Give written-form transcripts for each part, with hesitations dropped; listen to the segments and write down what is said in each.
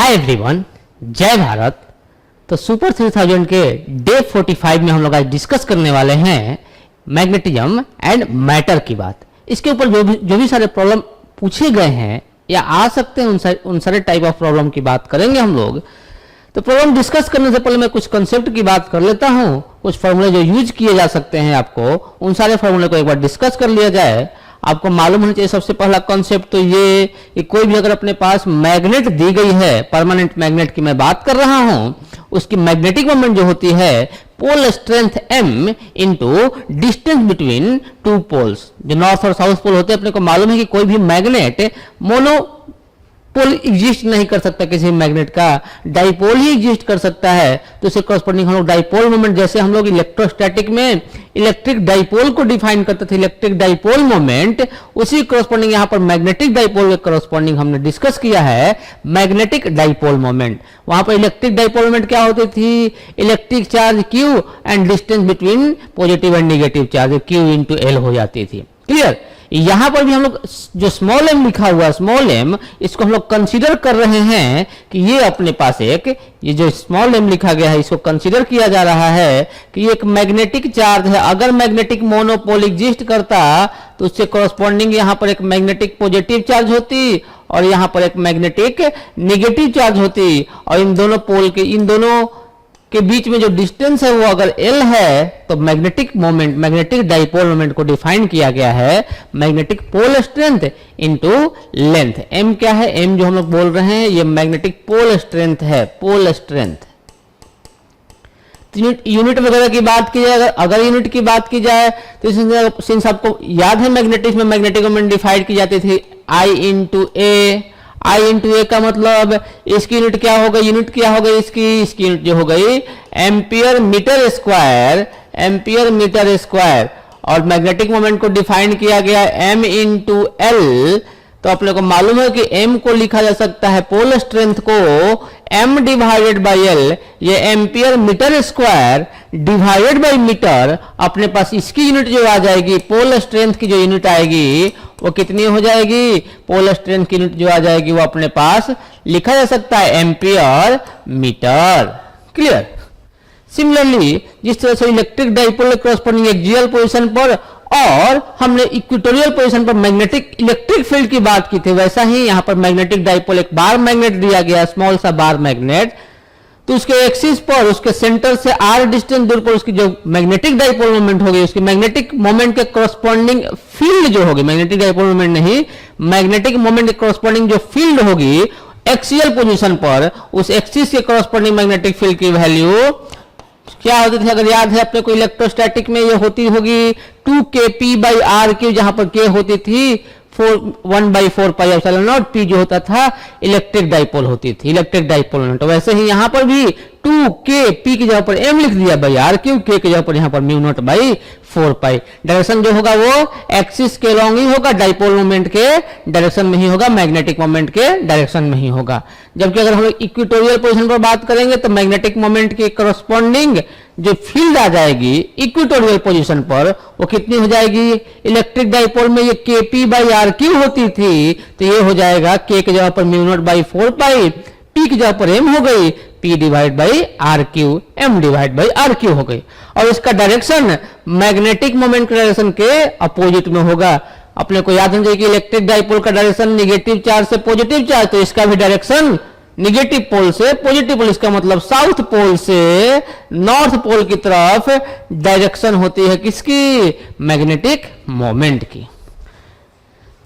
Hi everyone, जय भारत। तो super 3000 के डे 45 में हम लोग आज डिस्कस करने वाले हैं मैग्नेटिज्म एंड मैटर की बात। इसके ऊपर जो भी सारे प्रॉब्लम पूछे गए हैं या आ सकते हैं उन सारे टाइप ऑफ प्रॉब्लम की बात करेंगे हम लोग। तो प्रॉब्लम डिस्कस करने से पहले मैं कुछ कंसेप्ट की बात कर लेता हूं, कुछ फॉर्मूले जो यूज किए जा सकते हैं आपको, उन सारे फॉर्मूले को एक बार डिस्कस कर लिया जाए। आपको मालूम होना चाहिए सबसे पहला कॉन्सेप्ट तो ये कि कोई भी अगर अपने पास मैग्नेट दी गई है, परमानेंट मैग्नेट की मैं बात कर रहा हूं, उसकी मैग्नेटिक मोमेंट जो होती है pole strength m into distance between two poles. जो नॉर्थ और साउथ पोल होते हैं, अपने को मालूम है कि कोई भी मैग्नेट मोनो पोल एग्जिस्ट नहीं कर सकता, किसी मैग्नेट का डाइपोल ही एग्जिस्ट कर सकता है। तो इससे कॉरस्पॉन्डिंग हम लोग डाइपोल मोमेंट, जैसे हम लोग इलेक्ट्रोस्टैटिक में इलेक्ट्रिक डाइपोल को डिफाइन करते थे, इलेक्ट्रिक डाइपोल मोमेंट, उसी कॉरस्पॉन्डिंग यहाँ पर मैग्नेटिक डाइपोल के कॉरस्पॉन्डिंग हमने डिस्कस किया है मैग्नेटिक डाइपोल मोमेंट। वहां पर इलेक्ट्रिक डाइपोल मोमेंट क्या होती थी? Electric charge Q and distance between positive and negative charge Q into L हो जाती थी। क्लियर? यहां पर भी हम लोग जो स्मॉल m लिखा हुआ है, स्मॉल m, इसको हम लोग कंसीडर कर रहे हैं कि ये अपने पास ये जो स्मॉल m लिखा गया है, इसको कंसीडर किया जा रहा है कि ये एक मैग्नेटिक चार्ज है। अगर मैग्नेटिक मोनोपोल एग्जिस्ट करता तो उससे कॉरस्पॉन्डिंग यहां पर एक मैग्नेटिक पॉजिटिव चार्ज होती और यहां पर एक मैग्नेटिक निगेटिव चार्ज होती, और इन दोनों के बीच में जो डिस्टेंस है वो अगर L है तो magnetic moment, magnetic dipole moment को डिफाइन किया गया है magnetic pole strength into length. M क्या है? M जो हम लोग बोल रहे हैं ये मैग्नेटिक पोल स्ट्रेंथ है, पोल स्ट्रेंथ। यूनिट वगैरह की बात की जाए, अगर यूनिट की बात की जाए तो सिंस आपको याद है मैग्नेटिक्स में मैग्नेटिक मोमेंट डिफाइन की जाती थी I into A. I into A का मतलब इसकी यूनिट क्या हो गई? यूनिट क्या हो गई इसकी यूनिट जो हो गई ampere metre square, ampere metre square. और मैग्नेटिक मोमेंट को डिफाइन किया गया m इंटू एल। तो अपने को मालूम है कि m को लिखा जा सकता है, पोल स्ट्रेंथ को m डिवाइडेड बाई l, ये ampere metre square divided by metre. अपने पास इसकी यूनिट जो आ जाएगी, पोल स्ट्रेंथ की जो यूनिट आएगी वो कितनी हो जाएगी? पोल स्ट्रेंथ की यूनिट जो आ जाएगी वो अपने पास लिखा जा सकता है एम्पियर मीटर। क्लियर? सिमिलरली जिस तरह से electric dipole corresponding axial position पर और हमने इक्वेटोरियल पोजीशन पर मैग्नेटिक इलेक्ट्रिक फील्ड की बात की थी, वैसा ही यहां पर मैग्नेटिक डाइपोल एक बार मैग्नेट दिया गया, स्मॉल सा बार मैग्नेट। तो उसके एक्सिस पर, उसके सेंटर से r डिस्टेंस दूर पर उसकी जो मैग्नेटिक डाइपोल मोमेंट होगी, उसकी मैग्नेटिक मोमेंट के कॉरस्पॉन्डिंग फील्ड जो होगी, मैग्नेटिक डाइपोल मोमेंट नहीं, मैग्नेटिक मोमेंट के कॉरस्पॉन्डिंग जो फील्ड होगी एक्सियल पोजीशन पर, उस एक्सिस के कॉरस्पॉन्डिंग मैग्नेटिक फील्ड की वैल्यू क्या होती थी? अगर याद है अपने को इलेक्ट्रोस्टैटिक में ये होती होगी 2kp बाई आर क्यू, जहां पर k होती थी 1/4 पाई एप्सिलॉन नॉट, p जो होता था इलेक्ट्रिक डाइपोल होती थी, इलेक्ट्रिक डाइपोल मोमेंट। तो वैसे ही यहां पर भी 2kp की जगह पर m लिख दिया बाई आर क्यू, k की जगह पर यहां पर mu naught by 4 pi. Direction जो होगा वो एक्सिस के लॉन्ग ही होगा, डाइपोल मोमेंट के डायरेक्शन में ही होगा, मैग्नेटिक मोमेंट के डायरेक्शन में ही होगा। जबकि अगर हम लोग इक्वेटोरियल पोजीशन पर बात करेंगे तो मैग्नेटिक मोमेंट के कॉरस्पॉन्डिंग जो फील्ड आ जाएगी इक्वेटोरियल पोजीशन पर वो कितनी हो जाएगी? इलेक्ट्रिक डाइपोल में ये kp बाई आर क्यू होती थी, तो ये हो जाएगा k की जगह पर mu naught by 4 pi, p की जगह पर m हो गई, p divide by R Q, m divide by R Q हो गई। और इसका डायरेक्शन मैग्नेटिक मोमेंट के डायरेक्शन के अपोजिट में होगा। अपने को याद होना चाहिए कि इलेक्ट्रिक डाइपोल का डायरेक्शन निगेटिव चार्ज से पॉजिटिव चार्ज, तो इसका भी डायरेक्शन निगेटिव पोल से पॉजिटिव पोल, इसका मतलब साउथ पोल से नॉर्थ पोल की तरफ डायरेक्शन होती है किसकी? मैग्नेटिक मोमेंट की।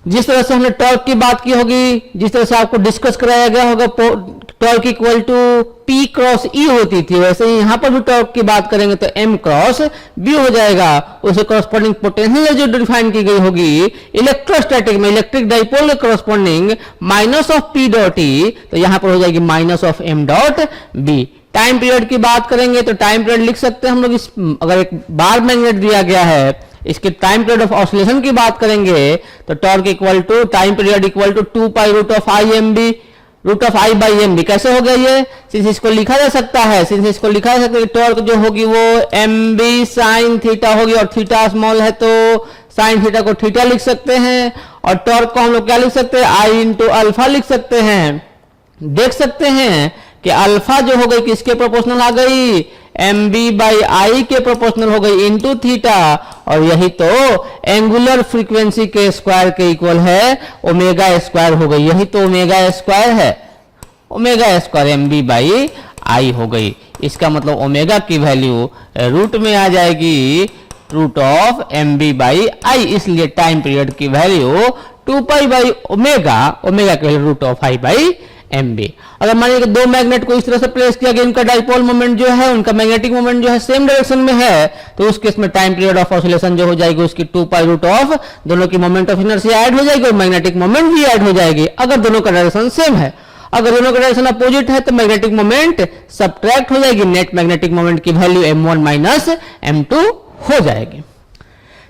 जिस तरह से हमने टॉर्क की बात की होगी, जिस तरह से आपको डिस्कस कराया गया होगा torque equal to P cross E होती थी, वैसे ही यहां पर भी टॉर्क की बात करेंगे तो M क्रॉस B हो जाएगा। उसे कॉरस्पॉन्डिंग पोटेंशियल जो डिफाइन की गई होगी इलेक्ट्रोस्टैटिक में, इलेक्ट्रिक डाइपोल के corresponding minus of P dot E, तो यहां पर हो जाएगी minus of M dot B। Time period की बात करेंगे तो टाइम पीरियड लिख सकते हैं हम लोग, अगर एक बार मैग्नेट दिया गया है इसके टाइम पीरियड ऑफ ऑसिलेशन की बात करेंगे तो torque equal to time period equal to 2 pi root of I M B, root of I by M B. कैसे हो गया ये? सिंस इसको लिखा जा सकता है, टॉर्क जो होगी वो एम बी साइन थीटा होगी, और थीटा स्मॉल है तो साइन थीटा को थीटा लिख सकते हैं, और टॉर्क को हम लोग क्या लिख सकते हैं? आई इंटू अल्फा लिख सकते हैं। देख सकते हैं कि अल्फा जो हो गई किसके प्रोपोर्शनल आ गई, एम बी बाई आई के प्रोपोर्शनल हो गई इनटू थीटा, और यही तो एंगुलर फ्रीक्वेंसी के स्क्वायर के इक्वल है ओमेगा स्क्वायर हो गई, यही तो ओमेगा स्क्वायर है, omega square M B by I हो गई। इसका मतलब ओमेगा की वैल्यू रूट में आ जाएगी root of M B by I, इसलिए टाइम पीरियड की value 2 pi by omega, omega की value root of I by M B. अगर मानिए कि दो मैग्नेट को इस तरह से प्लेस किया गया, इनका डाइपोल मोमेंट जो है, उनका मैग्नेटिक मोमेंट जो है सेम डायरेक्शन में है, तो उस केस में टाइम पीरियड ऑफ ऑसिलेशन जो हो जाएगी उसकी 2 पाई रूट ऑफ दोनों की मोमेंट ऑफ इनर्शिया ऐड हो जाएगी और मैग्नेटिक मोमेंट भी ऐड हो जाएगी, अगर दोनों का डायरेक्शन सेम है। अगर दोनों का डायरेक्शन अपोजिट है तो मैग्नेटिक मोमेंट सब्ट्रैक्ट हो जाएगी, नेट मैग्नेटिक मोमेंट की वैल्यू m1 माइनस m2 हो जाएगी।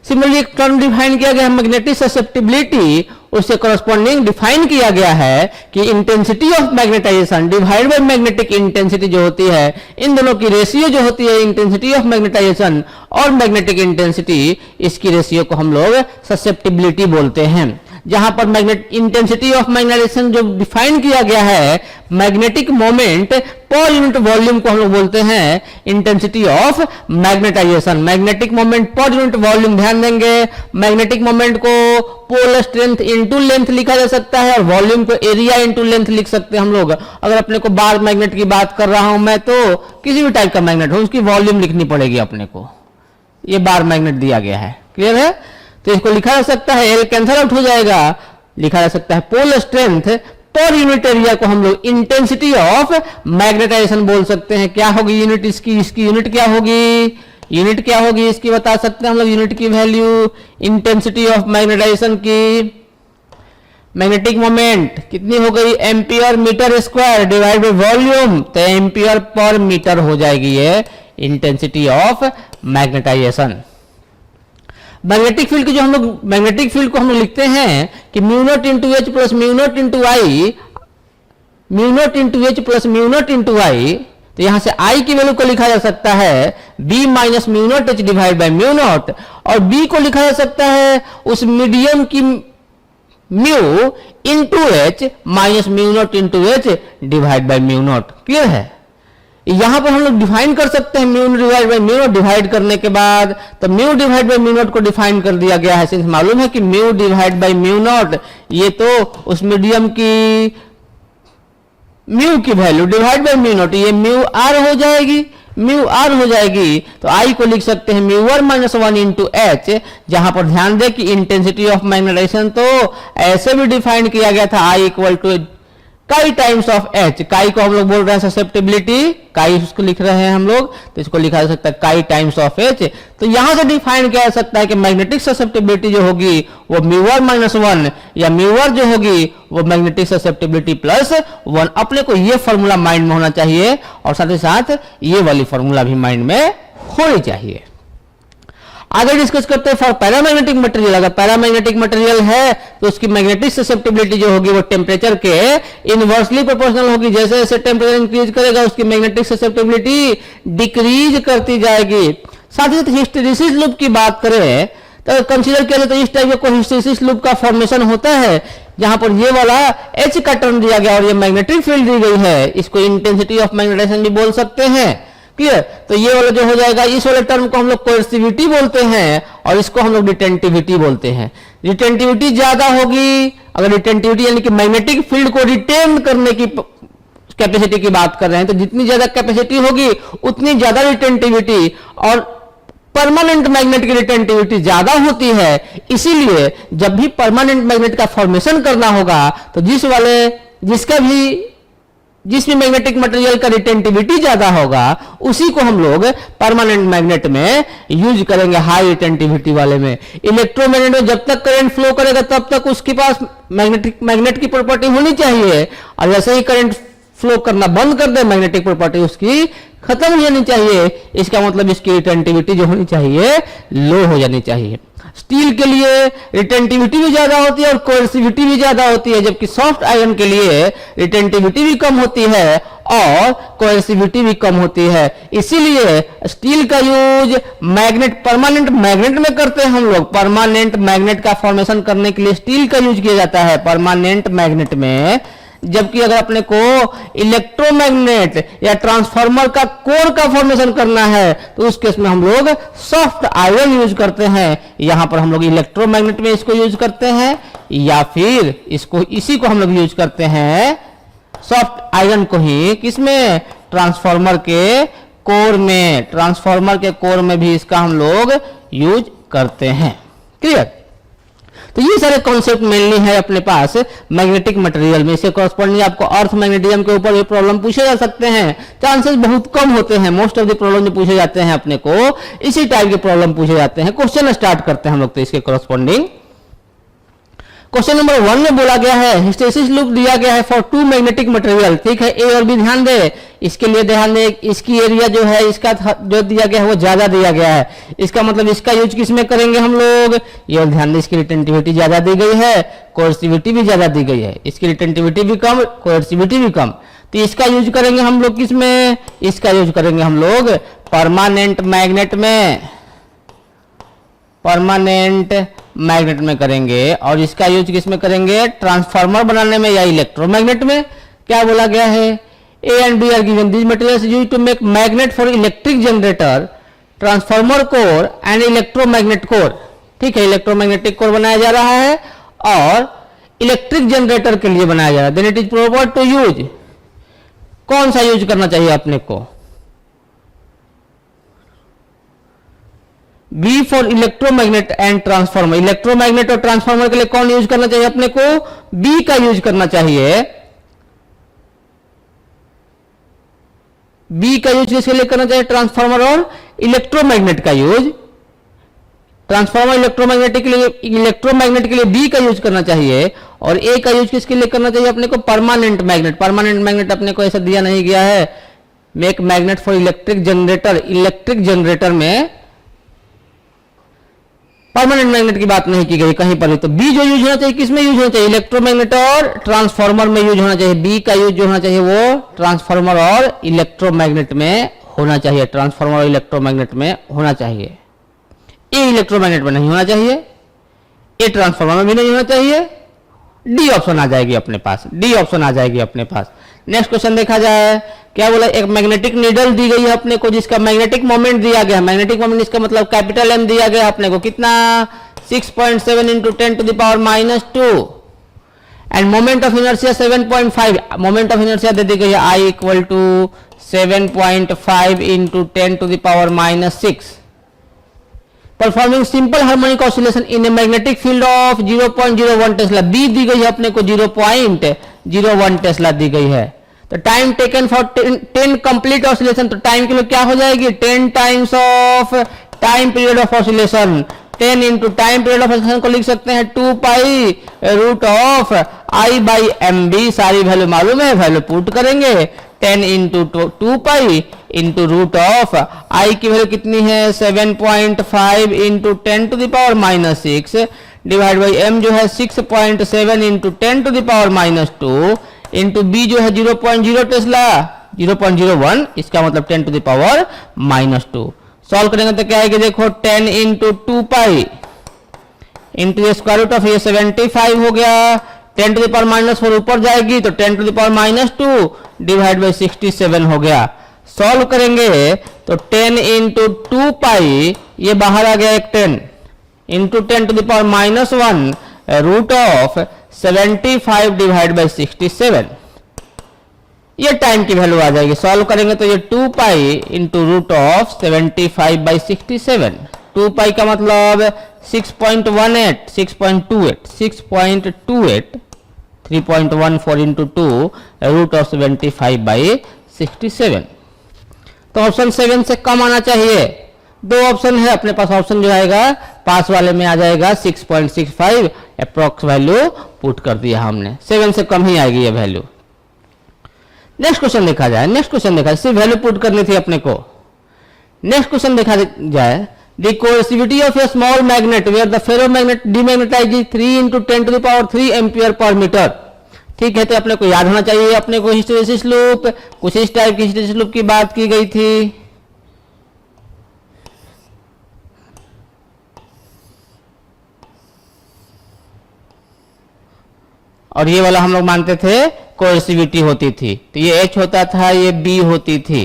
सिमिलरली एक टर्म डिफाइन किया गया है मैग्नेटिक ससेप्टिबिलिटी, उससे कॉरस्पॉन्डिंग डिफाइन किया गया है कि intensity of magnetisation divide by magnetic intensity जो होती है, इन दोनों की रेशियो जो होती है इंटेंसिटी ऑफ मैग्नेटाइजेशन और मैग्नेटिक इंटेंसिटी, इसकी रेशियो को हम लोग ससेप्टिबिलिटी बोलते हैं। जहां पर मैग्नेट इंटेंसिटी ऑफ मैग्नेटाइजेशन जो डिफाइन किया गया है, magnetic moment per unit volume को हम लोग बोलते हैं intensity of magnetization. Magnetic moment per unit volume, ध्यान देंगे मैग्नेटिक मोमेंट को पोल स्ट्रेंथ इनटू लेंथ लिखा जा सकता है और वॉल्यूम को एरिया इनटू लेंथ लिख सकते हैं हम लोग। अगर अपने को बार मैग्नेट की बात कर रहा हूं मैं, तो किसी भी टाइप का मैग्नेट हो उसकी वॉल्यूम लिखनी पड़ेगी अपने को। ये बार मैग्नेट दिया गया है, क्लियर है? तो इसको लिखा जा सकता है, एल कैंसल आउट हो जाएगा, लिखा जा सकता है pole strength per unit area को हम लोग इंटेंसिटी ऑफ मैग्नेटाइजेशन बोल सकते हैं। क्या होगी यूनिट इसकी, इसकी यूनिट क्या होगी, यूनिट क्या होगी इसकी बता सकते हैं हम लोग, यूनिट की वैल्यू इंटेंसिटी ऑफ मैग्नेटाइजेशन की। मैग्नेटिक मोमेंट कितनी हो गई, ampere metre square divide by volume, तो एम्पियर पर मीटर हो जाएगी ये intensity of magnetization. Magnetic field की जो हम लोग मैग्नेटिक फील्ड को हम लोग लिखते हैं कि mu not into H plus mu not into I, mu not into H plus mu not into I, तो यहां से आई की वैल्यू को लिखा जा सकता है B minus mu naught H divide by mu naught, और बी को लिखा जा सकता है उस मीडियम की mu into H minus mu not into H divide by mu naught. Clear है? यहां पर हम लोग डिफाइन कर सकते हैं mu divide by mu naught, divide करने के बाद तो mu divide by mu naught को डिफाइन कर दिया गया है, सिंस मालूम है कि mu divide by mu not ये तो उस मीडियम की म्यू की value divide by mu not, ये म्यू आर हो जाएगी, म्यू आर हो जाएगी। तो आई को लिख सकते हैं mu R minus 1 into H, जहां पर ध्यान दे कि इंटेंसिटी ऑफ मैग्नेटाइजेशन तो ऐसे भी डिफाइन किया गया था, आई इक्वल टू काई टाइम्स ऑफ एच। काई को हम लोग बोल रहे हैं ससेप्टिबिलिटी, काई उसको लिख रहे हैं हम लोग, तो इसको लिखा जा सकता है काई टाइम्स ऑफ एच। तो यहां से डिफाइन किया जा सकता है कि मैग्नेटिक ससेप्टिबिलिटी जो होगी वो म्यू आर माइनस 1 या म्यू आर जो होगी वो मैग्नेटिक ससेप्टिबिलिटी प्लस 1। अपने को ये फॉर्मूला माइंड में होना चाहिए और साथ ही साथ ये वाली फॉर्मूला भी माइंड में होनी चाहिए। आगे डिस्कस करते हैं फॉर पैरामैग्नेटिक मटेरियल। अगर पैरामैग्नेटिक मटेरियल है तो उसकी मैग्नेटिक ससेप्टिबिलिटी जो होगी वो टेम्परेचर के इनवर्सली प्रोपोर्शनल होगी। जैसे जैसे टेम्परेचर इंक्रीज करेगा उसकी मैग्नेटिक ससेप्टिबिलिटी डिक्रीज करती जाएगी। साथ ही साथ हिस्टेरिसिस लूप की बात करें तो कंसीडर किया जाए तो इस टाइप का हिस्टेरिसिस लूप का फॉर्मेशन होता है, जहां पर ये वाला एच का टर्म दिया गया और ये मैग्नेटिक फील्ड दी गई है, इसको इंटेंसिटी ऑफ मैग्नेटाइजेशन भी बोल सकते हैं। क्लियर? तो ये वाला जो हो जाएगा, इस वाले टर्म को हम लोग कोएर्सिविटी बोलते हैं और इसको हम लोग रिटेंटिविटी बोलते हैं। रिटेंटिविटी ज्यादा होगी, अगर रिटेंटिविटी यानी कि मैग्नेटिक फील्ड को रिटेन करने की कैपेसिटी की बात कर रहे हैं, तो जितनी ज्यादा कैपेसिटी होगी उतनी ज्यादा रिटेंटिविटी, और परमानेंट मैग्नेट की रिटेंटिविटी ज्यादा होती है। इसीलिए जब भी परमानेंट मैग्नेट का फॉर्मेशन करना होगा तो जिसमें मैग्नेटिक मटेरियल का रिटेंटिविटी ज्यादा होगा उसी को हम लोग परमानेंट मैग्नेट में यूज करेंगे, हाई रिटेंटिविटी वाले में। इलेक्ट्रोमैग्नेट में जब तक करंट फ्लो करेगा तब तक उसके पास मैग्नेट की प्रॉपर्टी होनी चाहिए, और जैसे ही करंट फ्लो करना बंद कर दे मैग्नेटिक प्रॉपर्टी उसकी खत्म हो जानी चाहिए। इसका मतलब इसकी रिटेंटिविटी जो होनी चाहिए लो हो जानी चाहिए। स्टील के लिए रिटेंटिविटी भी ज्यादा होती है और कोएर्सिविटी भी ज्यादा होती है, जबकि सॉफ्ट आयरन के लिए रिटेंटिविटी भी कम होती है और कोएर्सिविटी भी कम होती है। इसीलिए स्टील का यूज परमानेंट मैग्नेट में करते हैं हम लोग। परमानेंट मैग्नेट का फॉर्मेशन करने के लिए स्टील का यूज किया जाता है। परमानेंट मैग्नेट में जबकि अगर अपने को इलेक्ट्रोमैग्नेट या ट्रांसफार्मर का कोर का फॉर्मेशन करना है तो उस केस में हम लोग सॉफ्ट आयरन यूज करते हैं। यहां पर हम लोग इलेक्ट्रोमैग्नेट में इसको यूज करते हैं या फिर इसको इसी को हम लोग यूज करते हैं सॉफ्ट आयरन को ही किसमें, ट्रांसफार्मर के कोर में। ट्रांसफार्मर के कोर में भी इसका हम लोग यूज करते हैं। क्लियर। तो ये सारे कॉन्सेप्ट मेनली है अपने पास मैग्नेटिक मटेरियल में। इससे कॉरस्पॉन्डिंग आपको अर्थ मैग्नेटिज्म के ऊपर ये प्रॉब्लम पूछे जा सकते हैं। चांसेस बहुत कम होते हैं, मोस्ट ऑफ द प्रॉब्लम जो पूछे जाते हैं अपने को इसी टाइप के प्रॉब्लम पूछे जाते हैं। क्वेश्चन स्टार्ट करते हैं हम लोग तो इसके कॉरस्पॉन्डिंग। क्वेश्चन नंबर 1 में बोला गया है हिस्टैरिसीस लूप दिया गया है फॉर टू मैग्नेटिक मटेरियल। ठीक है, ए और बी ध्यान दे, इसके लिए ध्यान दे, इसकी एरिया जो है इसका जो दिया गया है वो ज्यादा दिया गया है। इसका मतलब इसका यूज किसमें करेंगे हम लोग, ये ध्यान दे, इसकी रिटेंटिविटी ज्यादा दी गई है, कोएर्सिविटी भी ज्यादा दी गई है। इसकी रिटेंटिविटी भी कम, कोएर्सिविटी भी कम, तो इसका यूज करेंगे हम लोग किसमें, इसका यूज करेंगे हम लोग परमानेंट मैग्नेट में, परमानेंट मैग्नेट में करेंगे। और इसका यूज किसमें करेंगे, ट्रांसफार्मर बनाने में या इलेक्ट्रोमैग्नेट में। क्या बोला गया है, A and B are given these materials used to make magnet for electric generator, transformer core and electromagnet core. ठीक है, इलेक्ट्रोमैग्नेटिक कोर बनाया जा रहा है और इलेक्ट्रिक जनरेटर के लिए बनाया जा रहा है। Then it is proper to use, कौन सा यूज करना चाहिए अपने को, B for electromagnet and transformer. Electromagnet और ट्रांसफार्मर के लिए कौन यूज करना चाहिए अपने को, बी का यूज करना चाहिए। बी का यूज किसके लिए करना चाहिए, ट्रांसफार्मर और इलेक्ट्रोमैग्नेट का यूज। ट्रांसफार्मर इलेक्ट्रोमैग्नेटिक के लिए, इलेक्ट्रोमैग्नेट के लिए बी का यूज करना चाहिए और ए का यूज किसके लिए करना चाहिए अपने को, परमानेंट मैग्नेट। परमानेंट मैग्नेट अपने को ऐसा दिया नहीं गया है, make magnet for electric generator. Electric generator में परमानेंट मैग्नेट की बात नहीं की गई कहीं पर भी। तो बी जो यूज होना चाहिए किसमें यूज होना चाहिए, इलेक्ट्रोमैग्नेट और ट्रांसफार्मर में यूज होना चाहिए। बी का यूज जो होना चाहिए वो ट्रांसफार्मर और इलेक्ट्रोमैग्नेट में होना चाहिए, ट्रांसफार्मर और इलेक्ट्रोमैग्नेट में होना चाहिए। ए इलेक्ट्रोमैग्नेट में नहीं होना चाहिए, ए ट्रांसफार्मर में भी नहीं होना चाहिए। डी ऑप्शन आ जाएगी अपने पास, डी ऑप्शन आ जाएगी अपने पास। नेक्स्ट क्वेश्चन देखा जाए, क्या बोला, एक मैग्नेटिक नीडल दी गई है अपने को जिसका मैग्नेटिक मोमेंट दिया गया है। मैग्नेटिक मोमेंट इसका मतलब कैपिटल एम दिया गया अपने को, कितना, 6.7 into 10 to the power -2 and moment of inertia 7.5। Moment of inertia दे दी गई है I equal to 7.5 into 10 to the power -6। Performing simple harmonic oscillation in a magnetic field of 0.01 tesla. B दी गई है अपने को 0.01 टेस्ला दी गई है। तो time taken for 10 complete oscillation, तो टाइम के लिए क्या हो जाएगी, 10 times of time period of oscillation. 10 into time period of oscillation को लिख सकते हैं 2 pi root of I by M B. सारी वैल्यू मालूम है, वैल्यू पुट करेंगे 10 into 2 pi into root of I की वैल्यू कितनी है 7.5 into 10 to the power -6 divide by m जो है 6.7 into 10 to the power -2 into B जो है 0.0 टेस्ला 0.01, इसका मतलब 10 टू द पावर -2। सॉल्व करेंगे तो क्या आएगा, देखो 10 into 2 pi into square root of ये 75 हो गया, 10 टू द पावर -4 ऊपर जाएगी तो 10 to the power -2 divide by 67 हो गया। सॉल्व करेंगे तो 10 इंटू 2 पाई ये बाहर आ गया एक 10 into 10 to the power -1 root of 75 divide by 67, ये टाइम की वैल्यू आ जाएगी। सॉल्व करेंगे तो ये 2 pi into root of 75 by 67। 2 pi का मतलब 6.18 6.28 3.14 इंटू 2 रूट ऑफ 75 बाई 67। तो ऑप्शन 7 से कम आना चाहिए। दो ऑप्शन है अपने पास, ऑप्शन जो आएगा पास वाले में आ जाएगा 6.65, अप्रोक्स वैल्यू पुट कर दिया हमने, 7 से कम ही आएगी ये वैल्यू। नेक्स्ट क्वेश्चन देखा जाए, नेक्स्ट क्वेश्चन देखा, सिर्फ वैल्यू पुट करनी थी अपने को। नेक्स्ट क्वेश्चन देखा जाए, the coercivity of a small magnet where the ferromagnet demagnetize 3 into 10 to the power 3 ampere per metre. ठीक है, तो अपने को याद होना चाहिए अपने को हिस्टैरिसीस लूप, कुछ इस टाइप की हिस्टैरिसीस लूप की बात की गई थी। और ये वाला हम लोग मानते थे कोएर्सिविटी होती थी। तो ये H होता था, ये B होती थी।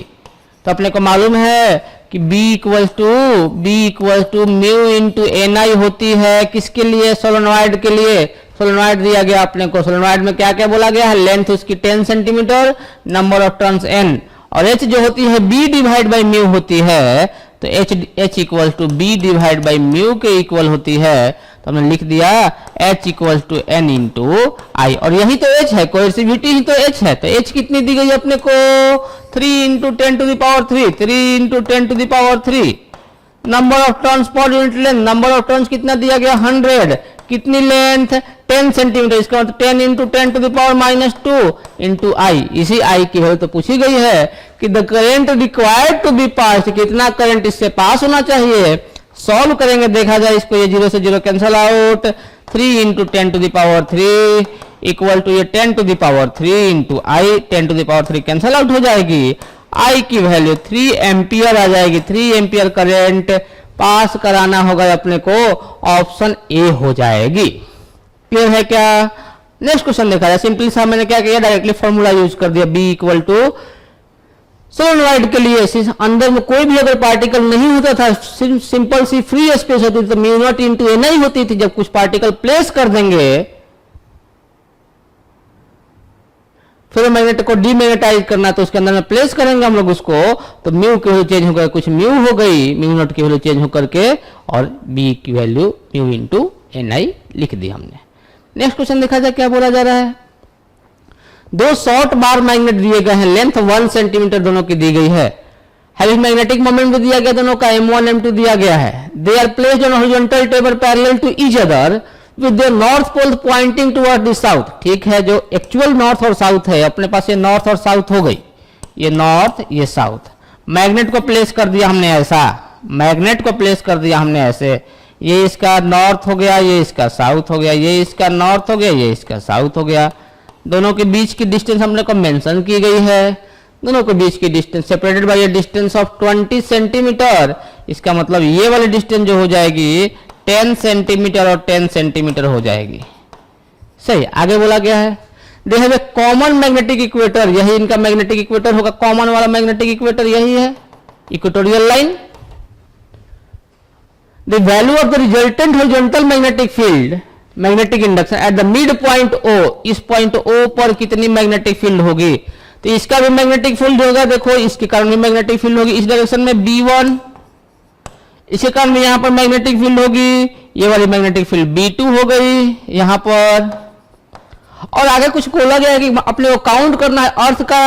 तो अपने को मालूम है कि B equal to mu into NI होती है किसके लिए, सोलेनॉइड के लिए। सोलेनॉइड दिया गया अपने को, सोलेनॉइड में क्या क्या बोला गया है, लेंथ उसकी 10 centimetre, number of turns N, और H जो होती है B डिवाइड बाई म्यू होती है। तो H equal to B divide by mu के इक्वल होती है। तो हमने लिख दिया H equal to N into I, और यही तो H है, कोएर्सिविटी ही तो H है। तो H कितनी दी गई अपने को, 3 into 10 to the power 3, 3 into 10 to the power 3। Number of turns per unit length, number of turns कितना दिया गया, 100। कितनी लेंथ, 10 सेंटीमीटर, इसका मतलब 10 into 10 to the power -2 into I. इसी आई की वैल्यू तो पूछी गई है कि the current required to be pass, कितना करंट इससे पास होना चाहिए। सॉल्व करेंगे, देखा जाए इसको, ये 0 से 0 cancel out, 3 into 10 to the power 3 equal to ये 10 to the power 3 into I, 10 to the power 3 cancel out हो जाएगी। आई की वैल्यू 3 एम्पियर आ जाएगी। 3 एम्पियर करंट पास कराना होगा अपने को, ऑप्शन ए हो जाएगी। क्लियर है क्या। नेक्स्ट क्वेश्चन देखा जाए। सिंपली सा मैंने क्या किया, डायरेक्टली फॉर्मूला यूज कर दिया, बी इक्वल टू सोलेनॉइड के लिए अंदर में कोई भी अगर पार्टिकल नहीं होता था, सिंपल सी फ्री स्पेस होती थी, तो म्यू नॉट इंटू एन आई होती थी। जब कुछ पार्टिकल प्लेस कर देंगे, फिर मैग्नेट को डीमैग्नेटाइज करना, तो उसके अंदर में प्लेस करेंगे हम लोग उसको, तो म्यू की वैल्यू चेंज हो गई, कुछ म्यू हो गई, म्यू नॉट की वैल्यू चेंज होकर के, और बी की वैल्यू म्यू इंटू एन आई लिख दी हमने। नेक्स्ट क्वेश्चन देखा जाए क्या बोला जा रहा है। दो शॉर्ट बार मैग्नेट दिए गए हैं, लेंथ 1 सेंटीमीटर दोनों की दी गई है। हैविंग मैग्नेटिक मोमेंट भी दिया गया, दोनों का m1 m2 दिया गया है। They are placed on horizontal table parallel to each other with their north pole pointing toward the south. ठीक है, जो एक्चुअल नॉर्थ और साउथ है, अपने पास ये नॉर्थ और साउथ हो गई, ये नॉर्थ ये साउथ। मैग्नेट को प्लेस कर दिया हमने ऐसा, मैग्नेट को प्लेस कर दिया हमने ऐसे, ये इसका नॉर्थ हो गया, ये इसका साउथ हो गया, ये इसका नॉर्थ हो गया, ये इसका साउथ हो गया। दोनों के बीच की डिस्टेंस हमने को मेंशन की गई है। दोनों के बीच की distance separated by A distance of 20 centimetre. इसका मतलब ये वाली डिस्टेंस जो हो जाएगी 10 सेंटीमीटर और 10 सेंटीमीटर हो जाएगी। सही, आगे बोला गया है they have a common magnetic equator, यही इनका मैग्नेटिक इक्वेटर होगा। कॉमन वाला मैग्नेटिक इक्वेटर यही है, equatorial line. The value of the resultant horizontal magnetic field, magnetic induction at the mid point O, इस पॉइंट O पर कितनी मैग्नेटिक फील्ड होगी। तो इसका भी मैग्नेटिक फील्ड होगा, देखो इसके कारण भी मैग्नेटिक फील्ड होगी इस डायरेक्शन में B1, इसके कारण भी यहां पर मैग्नेटिक फील्ड होगी, ये वाली मैग्नेटिक फील्ड B2 हो गई यहां पर। और आगे कुछ बोला गया है कि अपने को काउंट करना है अर्थ का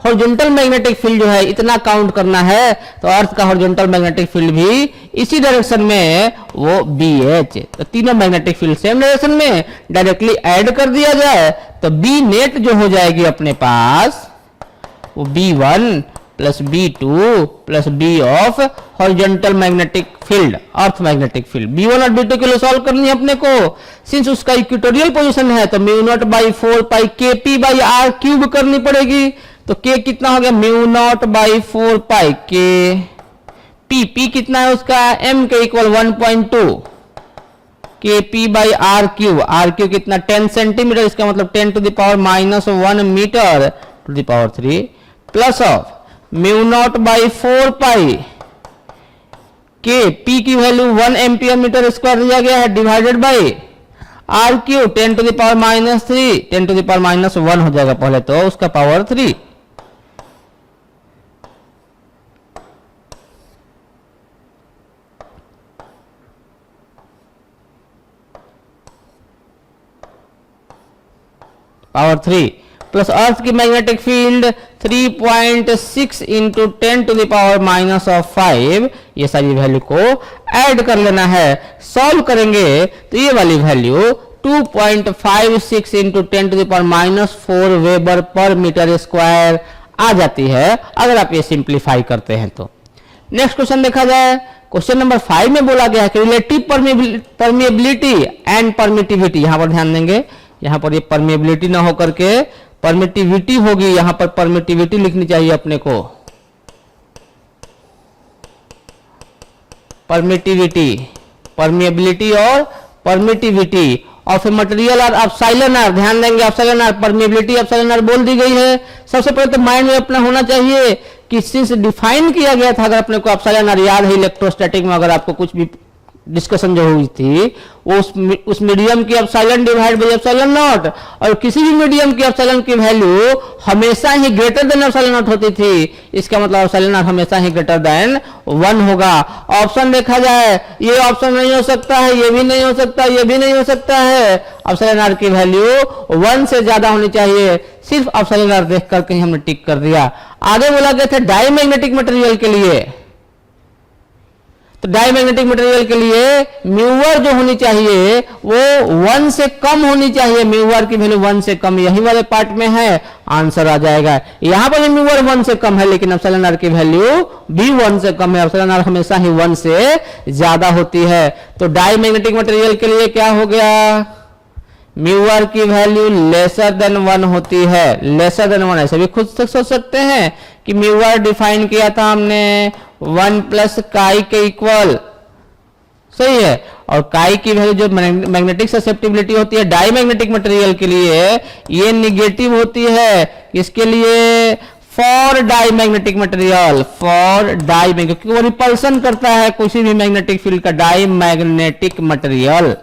हॉरिजॉन्टल मैग्नेटिक फील्ड जो है, इतना काउंट करना है। तो अर्थ का हॉरिजॉन्टल मैग्नेटिक फील्ड भी इसी डायरेक्शन में, वो BH। तो तीनों मैग्नेटिक फील्ड सेम डायरेक्शन में, डायरेक्टली ऐड कर दिया जाए तो B नेट जो हो जाएगी अपने पास, वो B1 plus B2 plus B of horizontal magnetic field, earth magnetic field. B1 और B2 के लिए सॉल्व करनी है अपने को, सिंस उसका इक्वेटोरियल पोजीशन है, तो mu naught by 4 pi KP by R cube करनी पड़ेगी। तो K कितना हो गया, mu naught by 4 pi K, P कितना है उसका, M के equal 1.2 KP by R cube कितना 10 सेंटीमीटर, इसका मतलब 10 to the power -1 metre to the power 3 plus of mu naught by 4 pi K, P की वैल्यू 1 एम्पियर मीटर स्क्वायर दिया गया है, divided by R cube 10 to the power -3, 10 to the power -1 हो जाएगा पहले तो, उसका पावर 3। पावर 3 प्लस अर्थ की magnetic field 3.6 into 10 to the power -5। ये सारी वैल्यू को ऐड कर लेना है, सॉल्व करेंगे तो ये वाली value 2.56 into 10 to the power -4 weber per metre square आ जाती है, अगर आप ये सिंप्लीफाई करते हैं तो। नेक्स्ट क्वेश्चन देखा जाए। क्वेश्चन नंबर 5 में बोला गया है कि रिलेटिव परमिएबिलिटी एंड परमिटिविटी, यहां पर ध्यान देंगे, यहां पर ये परमिएबिलिटी ना होकर के परमिटिविटी होगी, यहां पर परमिटिविटी लिखनी चाहिए अपने को, परमिटिविटी, परमिएबिलिटी और परमिटिविटी ऑफ ए मटेरियल और एप्सिलॉन आर, ध्यान देंगे epsilon R, permeability epsilon R बोल दी गई है। सबसे पहले तो माइंड में अपना होना चाहिए कि सिंस डिफाइन किया गया था, अगर अपने को एप्सिलॉन आर याद है इलेक्ट्रोस्टैटिक में, अगर आपको कुछ भी डिस्कशन जो हुई थी उस मीडियम की epsilon divide by epsilon not, और किसी भी मीडियम की एप्सिलॉन की वैल्यू हमेशा ही ग्रेटर देन एप्सिलॉन नॉट होती थी। इसका मतलब एप्सिलॉन नॉट हमेशा ही ग्रेटर देन 1 होगा। ऑप्शन देखा जाए, ये ऑप्शन नहीं हो सकता है, ये भी नहीं हो सकता, ये भी नहीं हो सकता है। एप्सिलॉन नॉट की वैल्यू 1 से ज्यादा होनी चाहिए। सिर्फ एप्सिलॉन नॉट देख करके हमने टिक कर दिया। आगे बोला गया था डाईमैग्नेटिक मटेरियल के लिए, तो डाईमैग्नेटिक मटेरियल के लिए म्यूवर जो होनी चाहिए वो 1 से कम होनी चाहिए। म्यूवर की वैल्यू 1 से कम, यही वाले पार्ट में है, आंसर आ जाएगा। यहां पर म्यूवर 1 से कम है, लेकिन एप्सिलॉन आर की वैल्यू भी 1 से कम है। एप्सिलॉन आर हमेशा ही 1 से ज्यादा होती है। तो डाईमैग्नेटिक मटेरियल के लिए क्या हो गया, म्यूवर की वैल्यू लेसर देन 1 होती है। लेसर देन 1 ऐसे भी खुद से सोच सकते हैं कि म्यूवर डिफाइन किया था हमने 1 प्लस काई के इक्वल, सही है। और काई की वैल्यू जो मैग्नेटिक ससेप्टिबिलिटी होती है डाईमैग्नेटिक मटेरियल के लिए, ये निगेटिव होती है। किसके लिए, for diamagnetic material, for diamagnetic, क्योंकि वो रिपल्सन करता है किसी भी मैग्नेटिक फील्ड का। डाईमैग्नेटिक मटेरियल,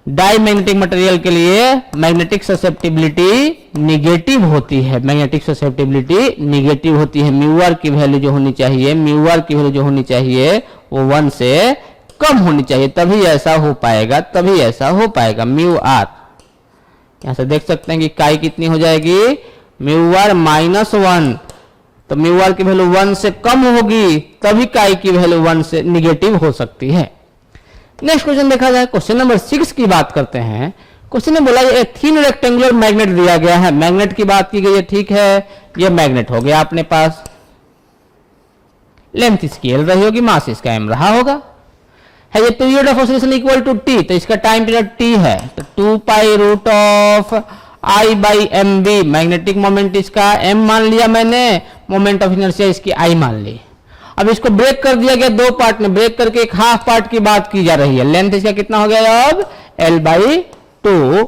डाईमैग्नेटिक मटेरियल के लिए मैग्नेटिक ससेप्टिबिलिटी निगेटिव होती है। मैग्नेटिक ससेप्टिबिलिटी निगेटिव होती है। म्यूआर की वैल्यू जो होनी चाहिए, म्यूआर की वैल्यू जो होनी चाहिए वो 1 से कम होनी चाहिए, तभी ऐसा हो पाएगा, तभी ऐसा हो पाएगा। म्यू आर यहां से देख सकते हैं कि काई कितनी हो जाएगी, म्यू आर -1, तो म्यू आर की वैल्यू 1 से कम होगी, तभी काई की वैल्यू 1 से निगेटिव हो सकती है। नेक्स्ट क्वेश्चन देखा जाए, क्वेश्चन नंबर 6 की बात करते हैं। क्वेश्चन ने बोला एक थिन रेक्टेंगुलर मैग्नेट दिया गया है, मैग्नेट की बात की गई है, ठीक है। ये मैग्नेट हो गया अपने पास, लेंथ इसकी एल रही होगी, मास इसका एम रहा होगा, है ये period of oscillation equal to T, तो इसका टाइम पीरियड टी है, तो 2 pi root of I by M B. Magnetic moment इसका एम मान लिया मैंने, मोमेंट ऑफ इनर्शिया इसकी आई मान ली। अब इसको ब्रेक कर दिया गया 2 पार्ट में, ब्रेक करके एक हाफ पार्ट की बात की जा रही है। लेंथ इसका कितना हो गया अब, L/2।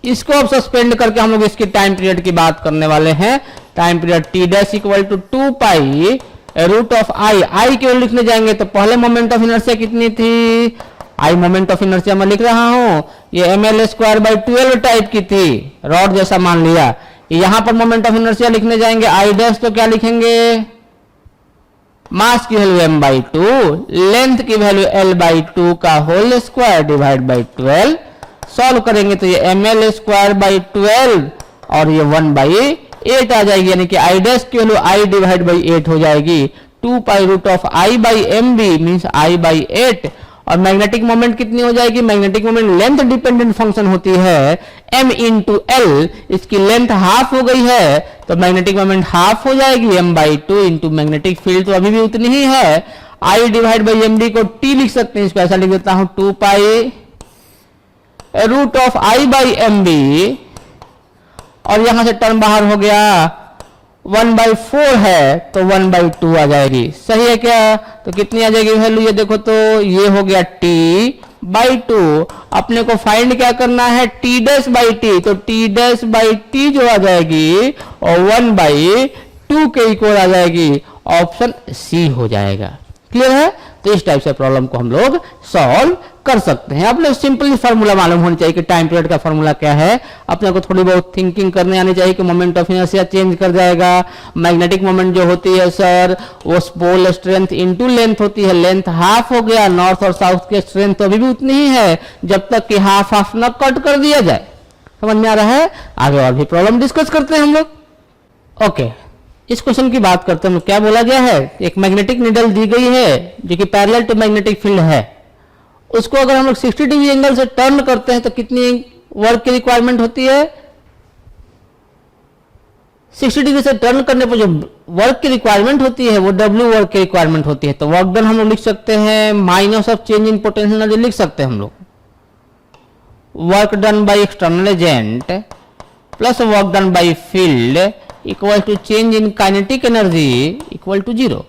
इसको अब सस्पेंड करके हम लोग इसकी टाइम पीरियड की बात करने वाले हैं। Time period T dash equal to 2 pi root of I. I की वैल्यू लिखने जाएंगे तो पहले मोमेंट ऑफ इनर्शिया कितनी थी, आई मोमेंट ऑफ इनर्शिया मैं लिख रहा हूं, ये ml²/12 टाइप की थी, रॉड जैसा मान लिया। यहां पर मोमेंट ऑफ इनर्शिया लिखने जाएंगे आई डैश, तो क्या लिखेंगे, मास की वैल्यू m/2, लेंथ की वैल्यू L/2 का whole square divide by 12। Solve करेंगे तो ये ml²/12 और ये 1/8 आ जाएगी, यानी कि आई डैश की वैल्यू आई डिवाइड बाई 8 हो जाएगी। 2 pi root of I by M B means I by 8। और मैग्नेटिक मोमेंट कितनी हो जाएगी, magnetic moment length dependent function होती है, m इंटू एल, इसकी लेंथ हाफ हो गई है तो मैग्नेटिक मोमेंट हाफ हो जाएगी, m/2 इंटू मैग्नेटिक फील्ड तो अभी भी उतनी ही है। i divide by M D को t लिख सकते हैं, इसको ऐसा लिख देता हूं 2 pi root of I by M B, और यहां से टर्म बाहर हो गया, 1/4 है तो 1/2 आ जाएगी, सही है क्या। तो कितनी आ जाएगी वैल्यू, ये देखो तो ये हो गया t/2। अपने को फाइंड क्या करना है, t डैश बाई टी, तो t डैश बाई टी जो आ जाएगी और 1/2 के इक्वल आ जाएगी, ऑप्शन सी हो जाएगा। क्लियर है, तो इस टाइप से प्रॉब्लम को हम लोग सॉल्व कर सकते हैं। अपने सिंपली फार्मूला मालूम होनी चाहिए कि टाइम पीरियड का फार्मूला क्या है। अपने को थोड़ी बहुत थिंकिंग करने आनी चाहिए कि मोमेंट ऑफ इनर्शिया चेंज कर जाएगा। मैग्नेटिक मोमेंट जो होती है सर वो पोल स्ट्रेंथ इनटू लेंथ होती है, लेंथ हाफ हो गया, नॉर्थ और साउथ की स्ट्रेंथ तो अभी भी उतनी ही है जब तक कि हाफ हाफ न कट कर दिया जाए। समझ में आ रहा है, आगे और भी प्रॉब्लम डिस्कस करते हैं हम लोग। ओके, इस क्वेश्चन की बात करते हैं, क्या बोला गया है, एक मैग्नेटिक नीडल दी गई है जो कि पैरेलल टू मैग्नेटिक फील्ड है, उसको अगर हम लोग 60 डिग्री एंगल से टर्न करते हैं तो कितनी वर्क की रिक्वायरमेंट होती है, 60 डिग्री से टर्न करने पर जो वर्क की रिक्वायरमेंट होती है वो W वर्क की रिक्वायरमेंट होती है। तो वर्क डन हम लोग लिख सकते हैं minus of change in potential energy लिख सकते हैं हम लोग, work done by external agent plus work done by field equal to change in kinetic energy equal to 0।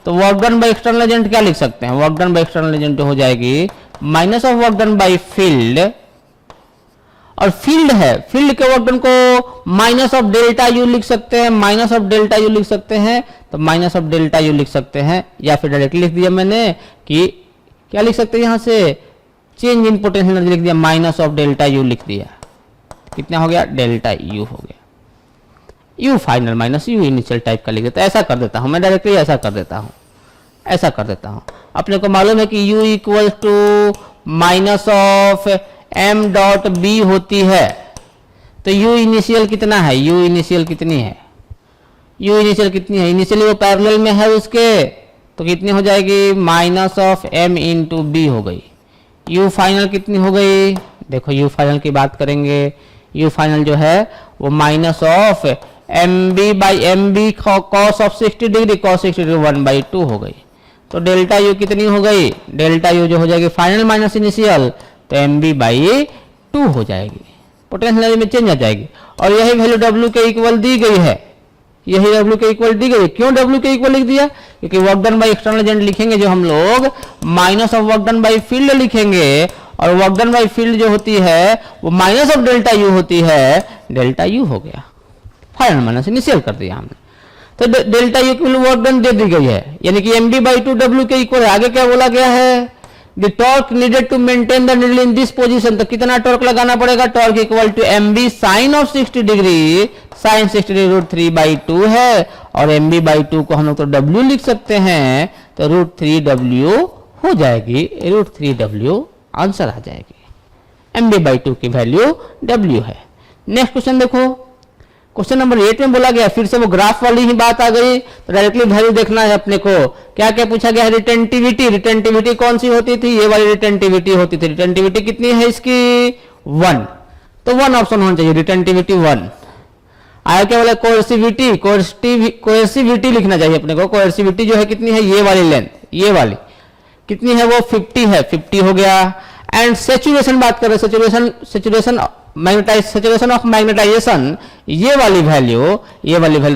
तो work done by external agent क्या लिख सकते हैं, work done by external agent हो जाएगी minus of work done by field, और field है, field के वर्क डन को माइनस ऑफ डेल्टा यू लिख सकते हैं, माइनस ऑफ डेल्टा यू लिख सकते हैं, तो माइनस ऑफ डेल्टा यू लिख सकते हैं, या फिर डायरेक्टली लिख दिया मैंने कि क्या लिख सकते हैं यहां से, चेंज इन पोटेंशियल एनर्जी लिख दिया, माइनस ऑफ डेल्टा यू लिख दिया, कितना हो गया, डेल्टा यू हो गया, you final minus you initial type का लिख देता, ऐसा कर देता हूं मैं डायरेक्टली, ऐसा कर देता हूं, ऐसा कर देता हूं। अपने को मालूम है कि u equal to minus of m dot b होती है, तो u इनिशियल कितना है, u इनिशियल कितनी है, u इनिशियल कितनी है, इनिशियली वो पैरेलल में है उसके, तो कितनी हो जाएगी, minus of m into B हो गई, u फाइनल कितनी हो गई, देखो u फाइनल की बात करेंगे, u फाइनल जो है वो minus of M B by M B cos of 60 degree, cos 60 degree 1/2 हो गई, तो डेल्टा यू कितनी हो गई, डेल्टा यू जो हो जाएगी फाइनल माइनस इनिशियल, तो एम बी बाई 2 हो जाएगी, पोटेंशियल एनर्जी में चेंज आ जाएगी, और यही वैल्यू डब्ल्यू के इक्वल दी गई है, यही डब्ल्यू के इक्वल दी गई, क्यों डब्ल्यू के इक्वल लिख दिया, क्योंकि work done by external agent लिखेंगे जो हम लोग minus of work done by field लिखेंगे, और वर्क डन बाई फील्ड जो होती है वो माइनस ऑफ डेल्टा यू होती है, डेल्टा यू हो गया, फाइनल माइनस इनिशियल कर दिया हमने, तो डेल्टा यू की वर्क डन दे दी गई है, यानी कि एम बी बाई 2 डब्ल्यू के इक्वल है। आगे क्या बोला गया है, the torque needed to maintain the needle in this position, तो कितना टॉर्क लगाना पड़ेगा, torque equal to M B sine of 60 degree, sine 60 degree √3/2 है, और एम बी बाई 2 को हम लोग तो डब्ल्यू लिख सकते हैं, तो √3w हो जाएगी, √3w आंसर आ जाएगी, एम बी बाई 2 की वैल्यू डब्ल्यू है। नेक्स्ट क्वेश्चन देखो, क्वेश्चन नंबर 8 में बोला गया, फिर से वो ग्राफ वाली ही बात आ गई, तो डायरेक्टली वैल्यू देखना है अपने को, क्या क्या पूछा गया है, रिटेंटिविटी, रिटेंटिविटी कौन सी होती थी, ये वाली रिटेंटिविटी होती थी, रिटेंटिविटी कितनी है इसकी 1, तो 1 ऑप्शन होना चाहिए, रिटेंटिविटी 1। आया क्या बोला, कोर्सिविटी, कोर्सिविटी लिखना चाहिए अपने को, कोर्सिविटी जो है कितनी है, ये वाली लेंथ, ये वाली कितनी है, वो 50 है, 50 हो गया। एंड सेचुरेशन बात कर रहे हैं, सेचुरेशन सेचुरेशन ऑफ मैग्नेटाइजेशन, ये वाली वैल्यू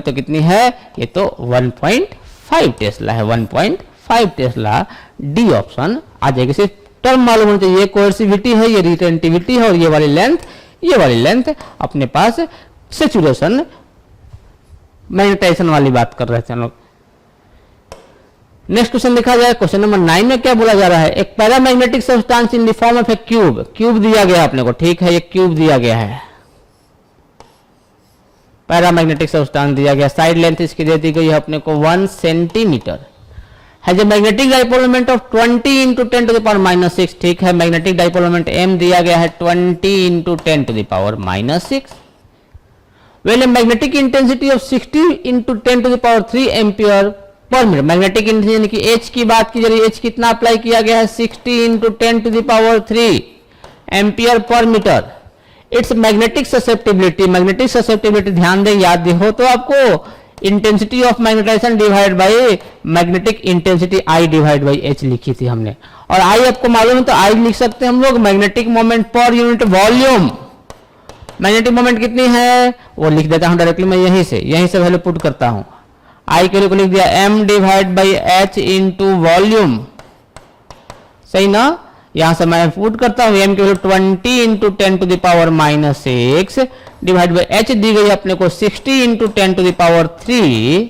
तो कितनी है, ये तो 1.5 टेस्ला है, 1.5 टेस्ला, डी ऑप्शन आ जाएगी। सिर्फ टर्म मालूम होना चाहिए, ये कोर्सिविटी है, ये रिटेंटिविटी है, और ये वाली लेंथ अपने पास सेचुरेशन मैग्नेटाइजेशन वाली बात कर रहे थे हम लोग। नेक्स्ट क्वेश्चन देखा जाए, क्वेश्चन नंबर 9 में क्या बोला जा रहा है, एक paramagnetic substance in the form of A cube, cube दिया गया अपने को, ठीक है, ये क्यूब दिया गया है, पैरामैग्नेटिक सब्सटेंस दिया गया, साइड लेंथ इसकी दे दी गई है अपने को 1 centimetre, has a magnetic dipole moment of 20 into 10 to the power -6, ठीक है, मैग्नेटिक डाइपोल मोमेंट m दिया गया है 20 into 10 to the power -6, well a magnetic intensity of 60 into 10 to the power 3 ampere per metre, magnetic intensity की H की बात की जा रही है, एच कितना अप्लाई किया गया है, 60 into 10 to the power 3 ampere per metre. It's magnetic susceptibility ध्यान दें, याद हो तो आपको intensity of magnetisation divide by magnetic intensity I divide by H लिखी थी हमने, और आई आपको मालूम है तो आई लिख सकते हैं हम लोग, magnetic moment per unit volume, magnetic moment कितनी है वो लिख देता हूं डायरेक्टली मैं, यहीं से वैल्यू पुट करता हूं, आई के लिए को लिख दिया m divide by H into volume, सही ना, यहां से मैं पुट करता हूं m की value 20 into 10 to the power -6 divide by h दी गई अपने को 60 into 10 to the power 3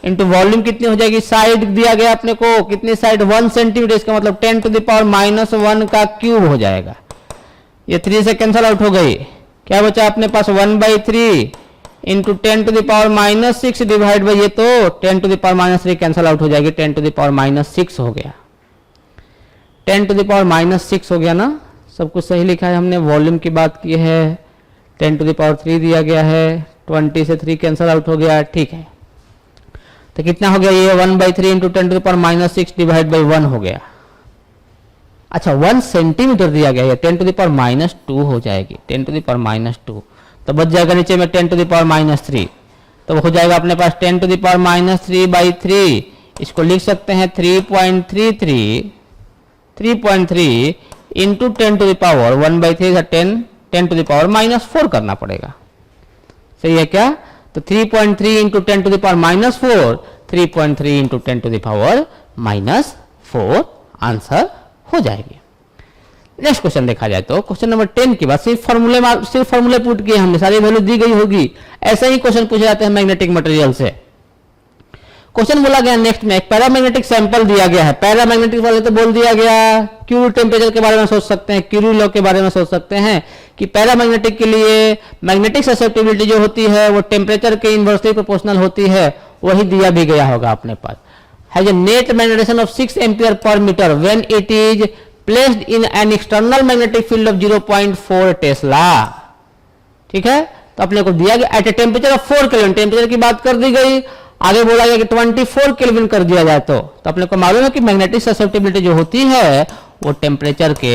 into volume कितनी हो जाएगी, साइड दिया गया अपने को कितनी साइड 1 सेंटीमीटर, इसका मतलब 10 टू द पावर -1 का क्यूब हो जाएगा, ये 3 से कैंसिल आउट हो गई, क्या बचा अपने पास 1/3 into 10 to the power -6 divide by, ये तो 10 to the power -3 cancel out हो जाएगी, 10 टू द पावर -6 हो गया, 10 टू द पावर -6 हो गया ना, सब कुछ सही लिखा है हमने, वॉल्यूम की बात की है, 10 टू द पावर 3 दिया गया है, 20 से 3 कैंसिल आउट हो गया, ठीक है, तो कितना हो गया ये 1/3 into 10 to the power -6 divide by 1 हो गया। अच्छा 1 सेंटीमीटर दिया गया है, 10 टू द पावर -2 हो जाएगी, 10 टू द पावर -2, तो बच जाएगा नीचे में 10 टू द पावर -3, तो हो जाएगा अपने पास 10 टू द पावर -3/3, इसको लिख सकते हैं 3.3 इंटू 10 टू द पावर 1/3 है 10 टू द पावर -4 करना पड़ेगा, सही है क्या, तो 3.3 into 10 to the power -4, 3.3 into 10 to the power -4 answer हो जाएगी। नेक्स्ट क्वेश्चन देखा जाए तो क्वेश्चन नंबर 10 की बात सिर्फ फॉर्मूले पुट किए हमने, सारी वैल्यू दी गई होगी। ऐसे ही क्वेश्चन पूछे जाते हैं मैग्नेटिक मटेरियल से। क्वेश्चन बोला गया नेक्स्ट में एक पैरामैग्नेटिक सैंपल दिया गया है। पैरामैग्नेटिक वाले तो बोल दिया गया, क्यूरी टेम्परेचर के बारे में सोच सकते हैं, क्यूरी लॉ के बारे में सोच सकते हैं कि पैरामैग्नेटिक के लिए मैग्नेटिक ससेप्टिबिलिटी जो होती है वो टेम्परेचर के इनवर्सली प्रोपोर्शनल होती है। वही दिया भी गया होगा अपने पास। Has a net magnetization of 6 ampere per metre when it is placed in an external magnetic field of 0.4 tesla. ठीक है, तो अपने को दिया गया at a temperature of 4 kelvin, temperature की बात कर दी गई। आगे बोला गया कि 24 केल्विन कर दिया जाए तो अपने को मालूम है कि मैग्नेटिक ससेप्टिबिलिटी जो होती है वो टेम्परेचर के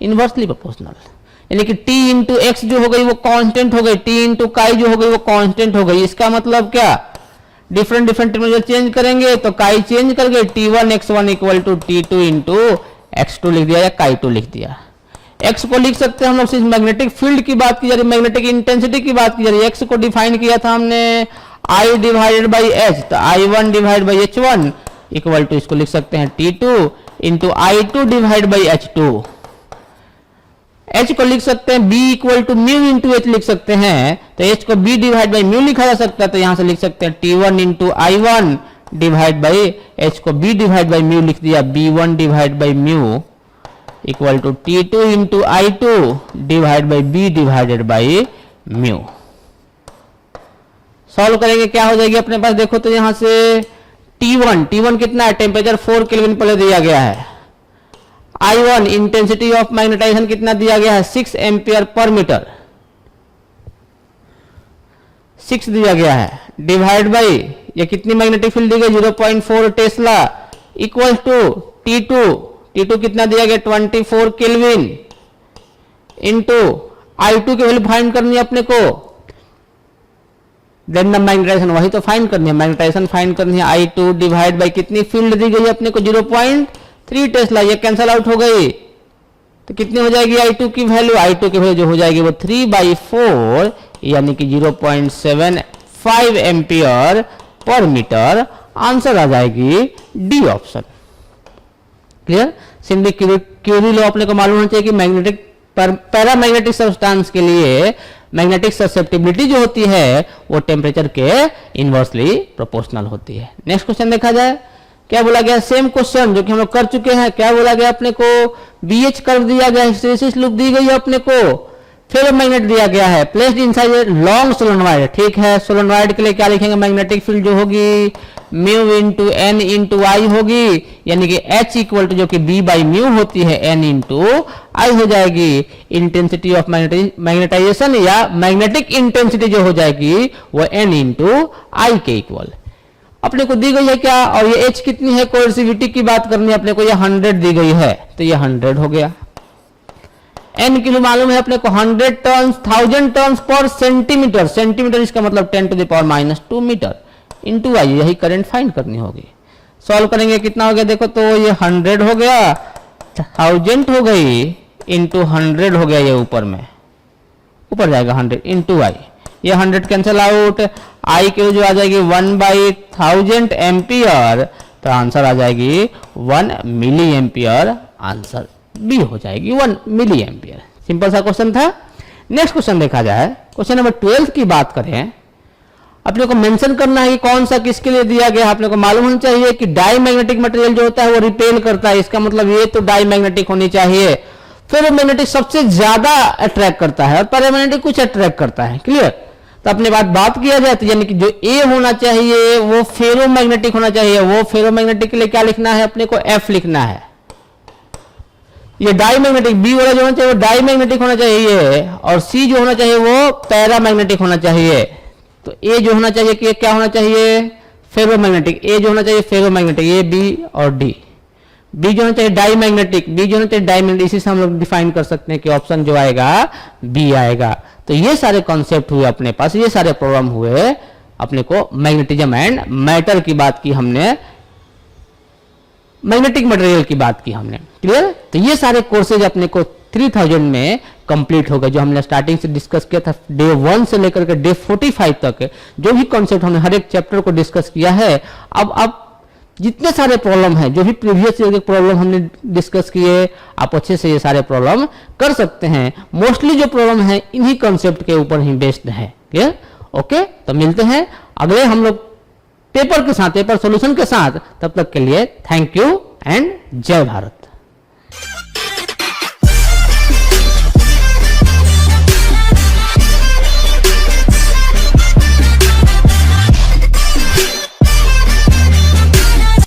इनवर्सली प्रोपोर्शनल, यानी कि T इंटू एक्स जो हो गई वो कांस्टेंट हो गई, T इंटू काई जो हो गई वो कांस्टेंट हो गई। इसका मतलब क्या, डिफरेंट टेम्परेचर चेंज करेंगे तो काई चेंज कर गई, T1 x1 equal to T2 into x2 लिख दिया या काई 2 लिख दिया। x को लिख सकते हैं हम लोग, सिर्फ मैग्नेटिक फील्ड की बात की जा रही, मैग्नेटिक इंटेंसिटी की बात की जा रही है। x को डिफाइन किया था हमने I डिवाइडेड बाई h, तो I1 divide by h1 equal to इसको लिख सकते हैं T2 into I2 divide by h2। h को लिख सकते हैं b equal to mu into h लिख सकते हैं, तो h को b डिवाइड बाई म्यू लिखा जा सकता है, तो यहां से लिख सकते हैं T1 into I1 divide by h को b डिवाइड बाई म्यू लिख दिया, B1 divide by mu equal to T2 into I2 divide by b divided by mu. Solve करेंगे क्या हो जाएगी अपने पास, देखो तो यहां से T1 कितना है, टेम्परेचर 4 केल्विन पहले दिया गया है। I1 इंटेंसिटी ऑफ मैग्नेटाइजेशन कितना दिया गया है, 6 एम्पियर पर मीटर, 6 दिया गया है, डिवाइड बाई ये कितनी मैग्नेटिक फील्ड दी गई 0.4 टेस्ला इक्वल टू T2 कितना दिया गया 24 केल्विन इंटू I2 की वैल्यू फाइंड करनी है अपने को, देन द मैग्नेटाइजेशन वही तो फाइंड करनी है, मैग्नेटाइजेशन फाइंड करनी है। I2 डिवाइड बाई कितनी फील्ड दी गई अपने को 0.3 टेस्ला, ये कैंसल आउट हो गई तो कितनी हो जाएगी I2 की वैल्यू, I2 की वैल्यू जो हो जाएगी वो 3/4 यानी कि 0.75 एम्पियर पर मीटर। आंसर आ जाएगी D option. Clear, simply Curie law अपने को मालूम होना चाहिए कि मैग्नेटिक पैरामैग्नेटिक सब्सटेंस के लिए मैग्नेटिक ससेप्टिबिलिटी जो होती है वो टेम्परेचर के इनवर्सली प्रोपोर्शनल होती है। नेक्स्ट क्वेश्चन देखा जाए, क्या बोला गया, सेम क्वेश्चन जो कि हम लोग कर चुके हैं। क्या बोला गया अपने को, BH कर्व दिया गया है, हिस्टैरिसीस लूप दी गई है अपने को, फेरोमैग्नेट दिया गया है, placed inside a long solenoid. ठीक है, सोलेनॉइड के लिए क्या लिखेंगे, मैग्नेटिक फील्ड जो होगी म्यू इंटू एन इंटू आई होगी, यानी कि H इक्वल टू जो कि B बाई म्यू होती है N इंटू आई हो जाएगी। इंटेंसिटी ऑफ मैग्नेटाइजेशन या मैग्नेटिक इंटेंसिटी जो हो जाएगी वो N इंटू आई के इक्वल अपने को दी गई है क्या, और ये H कितनी है, कोएर्सिविटी की बात करनी है अपने को, ये 100 दी गई है तो ये 100 हो गया। N किलो मालूम है अपने को 100 turns 1000 turns per centimetre, centimetre इसका मतलब 10⁻² मीटर इंटू आई, यही करंट फाइंड करनी होगी। सॉल्व करेंगे कितना हो गया, देखो तो ये 100 हो गया, 1000 हो गई इंटू 100 हो गया, ये ऊपर में ऊपर जाएगा 100 इंटू आई, ये 100 कैंसिल आउट, आई की जो आ जाएगी 1/1000 एम्पियर, तो आंसर आ जाएगी 1 मिली एम्पियर, आंसर बी हो जाएगी 1 मिली एम्पियर। सिंपल सा क्वेश्चन था। नेक्स्ट क्वेश्चन देखा जाए, क्वेश्चन नंबर 12 की बात करें, अपने को मेंशन करना है कि कौन सा किसके लिए दिया गया। अपने को मालूम होना चाहिए कि डाई मैग्नेटिक मटेरियल जो होता है वो रिपेल करता है, इसका मतलब ये तो डाई मैग्नेटिक होनी चाहिए। फेरोमैग्नेटिक सबसे ज्यादा अट्रैक्ट करता है और पैरामैग्नेटिक कुछ अट्रैक्ट करता है। क्लियर, तो अपने बात किया जाए तो यानी कि जो ए होना चाहिए वो फेरोमैग्नेटिक होना चाहिए, वो फेरोमैग्नेटिक के लिए क्या लिखना है अपने को, एफ लिखना है। ये डाई मैग्नेटिक बी वाला जो होना चाहिए वो डाई मैग्नेटिक होना चाहिए, और सी जो होना चाहिए वो पैरामैग्नेटिक होना चाहिए। तो ए जो होना चाहिए कि क्या होना चाहिए, फेरोमैग्नेटिक, ए जो होना चाहिए फेरोमैग्नेटिक, ए बी और डी। बी जो होना चाहिए डाई मैग्नेटिक, बी जो होना चाहिए डाई मैग्नेटिक, इसी से हम लोग डिफाइन कर सकते हैं कि ऑप्शन जो आएगा बी आएगा। तो ये सारे कॉन्सेप्ट हुए अपने पास, ये सारे प्रॉब्लम हुए अपने को, मैग्नेटिज्म एंड मैटर की बात की हमने, मैग्नेटिक मटेरियल की बात की हमने। क्लियर, तो ये सारे कोर्सेज अपने को 3000 में कंप्लीट हो गए, जो हमने स्टार्टिंग से डिस्कस किया था डे 1 से लेकर के डे 45 तक, जो भी कॉन्सेप्ट हमने हर एक चैप्टर को डिस्कस किया है। अब जितने सारे प्रॉब्लम हैं, जो भी प्रीवियस ईयर के प्रॉब्लम हमने डिस्कस किए, आप अच्छे से ये सारे प्रॉब्लम कर सकते हैं। मोस्टली जो प्रॉब्लम है इन्हीं कॉन्सेप्ट के ऊपर ही बेस्ड है। क्लियर? ओके, तो मिलते हैं अगले हम लोग पेपर के साथ, पेपर सॉल्यूशन के साथ। तब तक के लिए थैंक यू एंड जय भारत।